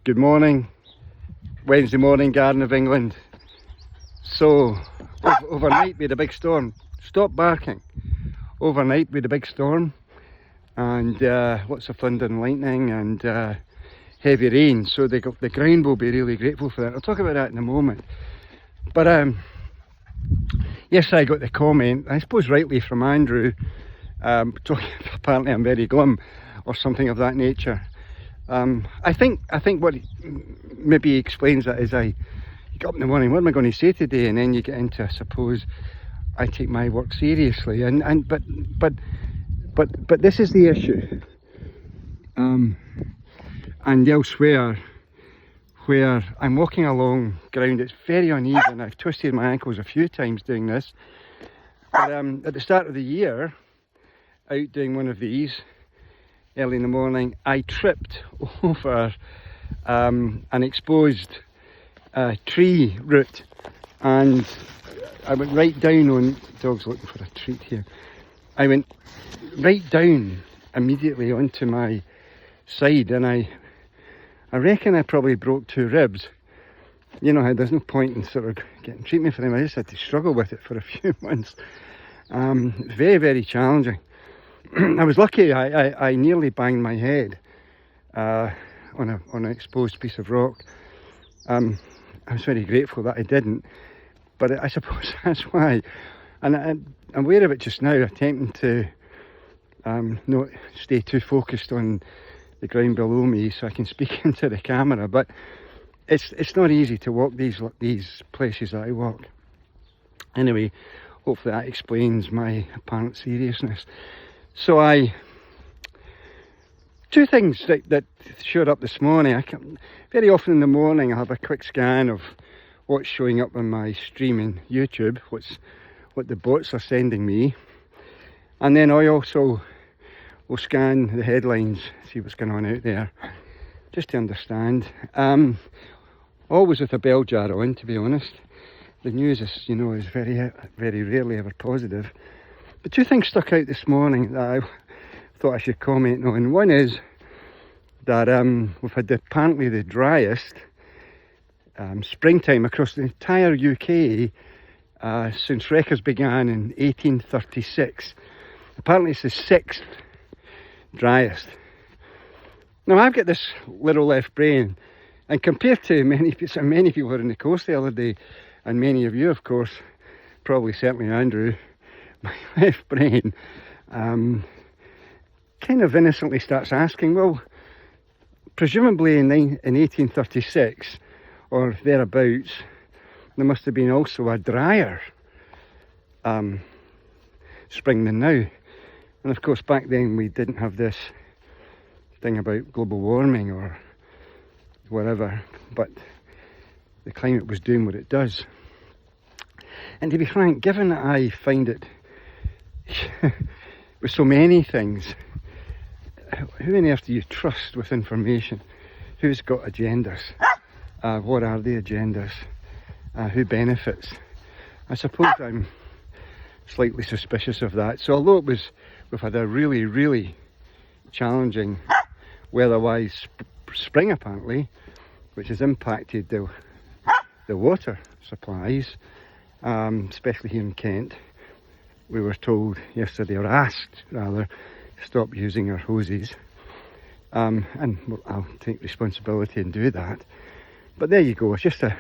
Good morning, Wednesday morning, Garden of England. So, overnight we had a big storm. Stop barking. Overnight we had a big storm and lots of thunder and lightning and heavy rain. So the ground will be really grateful for that. I'll talk about that in a moment. But yes, I got the comment, I suppose rightly from Andrew, talking, apparently I'm very glum or something of that nature. I think what maybe explains that is I get up in the morning, what am I going to say today? And then you get into, I suppose, I take my work seriously, but this is the issue. And elsewhere, where I'm walking along ground, it's very uneven. I've twisted my ankles a few times doing this. But at the start of the year, out doing one of these, early in the morning, I tripped over an exposed tree root, and I went right down on, dog's looking for a treat here, I went right down immediately onto my side, and I reckon I probably broke 2 ribs. You know how there's no point in sort of getting treatment for them. I just had to struggle with it for a few months. Very, very challenging. I was lucky, I nearly banged my head on an exposed piece of rock. I was very grateful that I didn't, but I suppose that's why. And I'm aware of it just now, attempting to not stay too focused on the ground below me so I can speak into the camera, but it's not easy to walk these places that I walk. Anyway, hopefully that explains my apparent seriousness. So two things that showed up this morning. Very often in the morning I have a quick scan of what's showing up on my stream in YouTube, what the bots are sending me, and then I also will scan the headlines, see what's going on out there, just to understand. Always with a bell jar on, to be honest. The news is, is very, very rarely ever positive. But 2 things stuck out this morning that I thought I should comment on. One is that we've had apparently the driest springtime across the entire UK since records began in 1836. Apparently it's the 6th driest. Now I've got this little left brain, and compared to many people were on the coast the other day, and many of you, of course, probably certainly Andrew, my left brain kind of innocently starts asking, well, presumably in 1836 or thereabouts, there must have been also a drier spring than now. And of course back then we didn't have this thing about global warming or whatever, but the climate was doing what it does. And to be frank, given that I find it with so many things, who on earth do you trust with information? Who's got agendas? What are the agendas? Who benefits? I suppose I'm slightly suspicious of that. So although we've had a really, really challenging weather-wise spring apparently, which has impacted the water supplies, especially here in Kent. We were told yesterday, or asked rather, to stop using our hoses, and I'll take responsibility and do that. But there you go. It's just a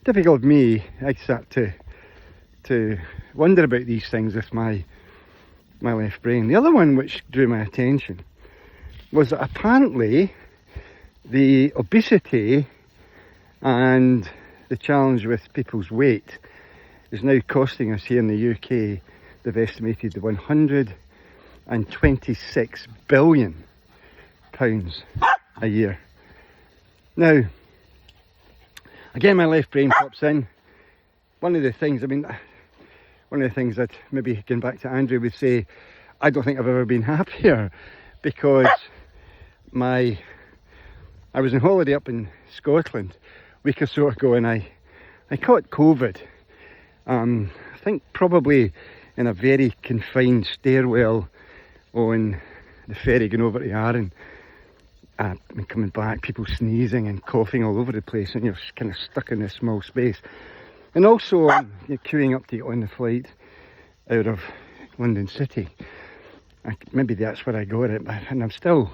typical of me. I start to wonder about these things with my left brain. The other one which drew my attention was that apparently the obesity and the challenge with people's weight is now costing us here in the UK, they've estimated, the £126 billion a year. Now, again, my left brain pops in. One of the things that maybe going back to Andrew would say, I don't think I've ever been happier, because I was on holiday up in Scotland a week or so ago, and I caught COVID. I think probably in a very confined stairwell on the ferry going over to Arran. coming back, people sneezing and coughing all over the place, and you're kind of stuck in this small space. And also, you're queuing up to get on the flight out of London City. Maybe that's where I got it, and I've still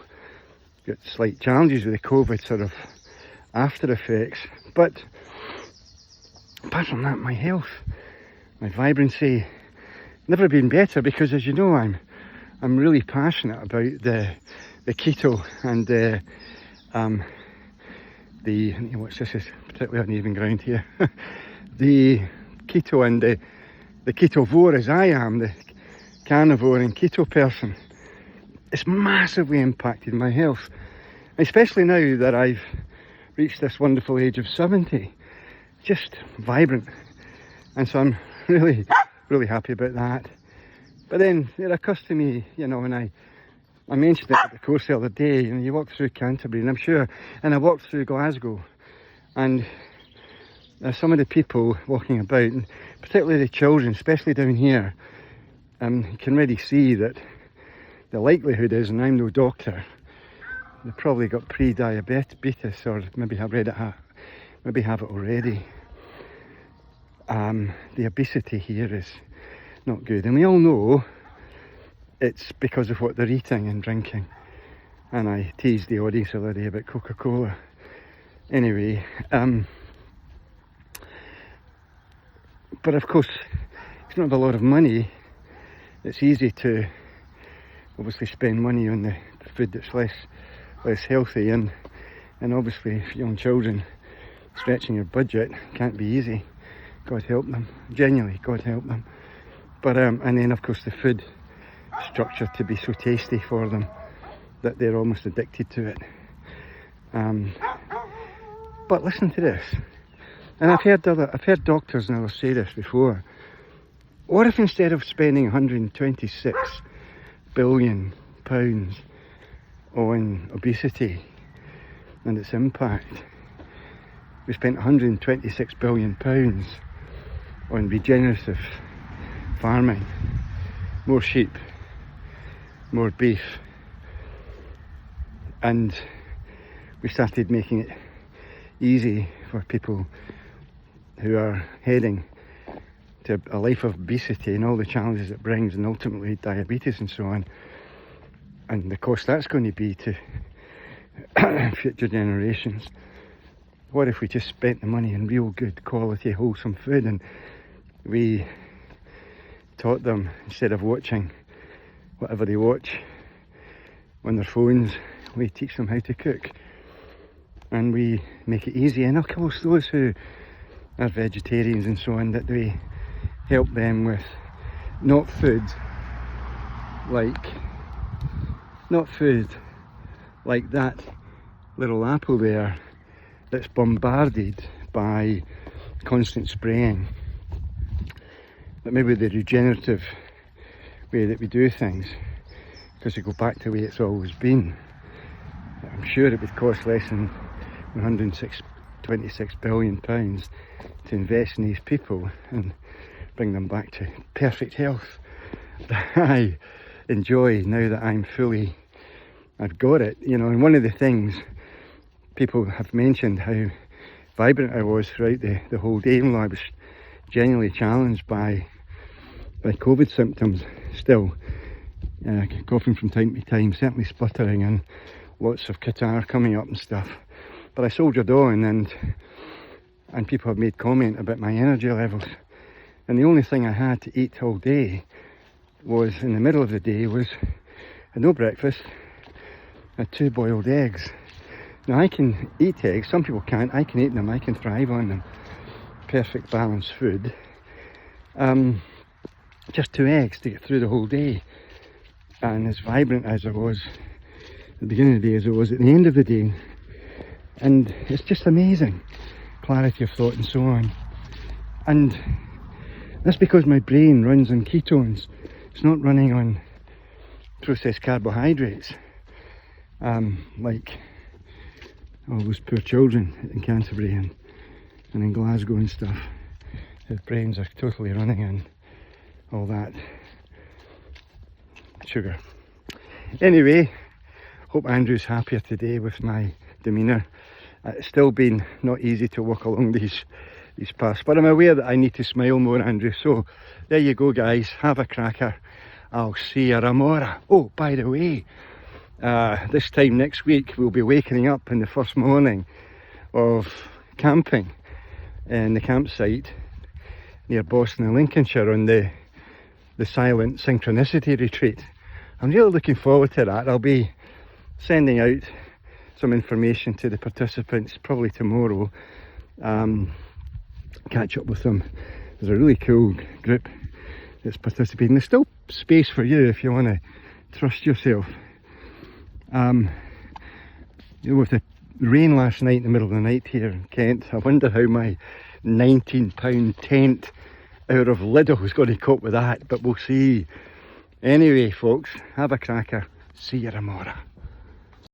got slight challenges with the COVID sort of after effects. But apart from that, my health, my vibrancy, never been better, because as you know, I'm really passionate about the keto and what's this is particularly uneven ground here. The keto and the ketovore, as I am, the carnivore and keto person. It's massively impacted my health, especially now that I've reached this wonderful age of 70. Just vibrant, and so I'm really happy about that. But then it occurs to me, when I mentioned it at the course the other day, you walk through Canterbury, and I'm sure, and I walked through Glasgow, and some of the people walking about, and particularly the children, especially down here, you can really see that the likelihood is, and I'm no doctor, they've probably got pre-diabetes, or maybe have it already. The obesity here is not good, and we all know it's because of what they're eating and drinking. And I teased the audience the other day about Coca-Cola. Anyway, but of course, if you don't have a lot of money, it's easy to obviously spend money on the food that's less healthy, and obviously for young children, stretching your budget can't be easy. God help them, genuinely, God help them. But and then of course the food structure to be so tasty for them that they're almost addicted to it. But listen to this, and I've heard doctors and others say this before. What if instead of spending 126 billion pounds on obesity and its impact, we spent 126 billion pounds on regenerative farming, more sheep, more beef, and we started making it easy for people who are heading to a life of obesity and all the challenges it brings, and ultimately diabetes and so on, and the cost that's going to be to future generations. What if we just spent the money on real good quality wholesome food, and we taught them, instead of watching whatever they watch on their phones, we teach them how to cook, and we make it easy. And of course those who are vegetarians and so on, that we help them with not food like that little apple there that's bombarded by constant spraying, but maybe the regenerative way that we do things, because we go back to the way it's always been. I'm sure it would cost less than 126 billion pounds to invest in these people and bring them back to perfect health that I enjoy now that I've got it, And one of the things people have mentioned, how vibrant I was throughout the whole day, even though I was genuinely challenged by COVID symptoms still, coughing from time to time, certainly spluttering, and lots of catarrh coming up and stuff. But I soldiered on, and people have made comment about my energy levels. And the only thing I had to eat all day was, in the middle of the day, I had no breakfast, I had 2 boiled eggs. Now I can eat eggs, some people can't, I can eat them, I can thrive on them. Perfect balanced food. Just 2 eggs to get through the whole day. And as vibrant as I was at the beginning of the day as I was at the end of the day. And it's just amazing, clarity of thought and so on. And that's because my brain runs on ketones. It's not running on processed carbohydrates, like all those poor children in Canterbury and in Glasgow and stuff. Their brains are totally running on all that sugar. Anyway, Hope Andrew's happier today with my demeanour. It's still been not easy to walk along these paths, but I'm aware that I need to smile more, Andrew. So there you go, guys. Have a cracker. I'll see you tomorrow. Oh, by the way, this time next week we'll be waking up in the first morning of camping in the campsite near Boston in Lincolnshire on the Silent Synchronicity Retreat. I'm really looking forward to that. I'll be sending out some information to the participants probably tomorrow. Catch up with them. There's a really cool group that's participating. There's still space for you if you want to trust yourself. With the rain last night in the middle of the night here in Kent, I wonder how my £19 tent out of Lidl is going to cope with that, but we'll see. Anyway, folks, have a cracker. See you tomorrow.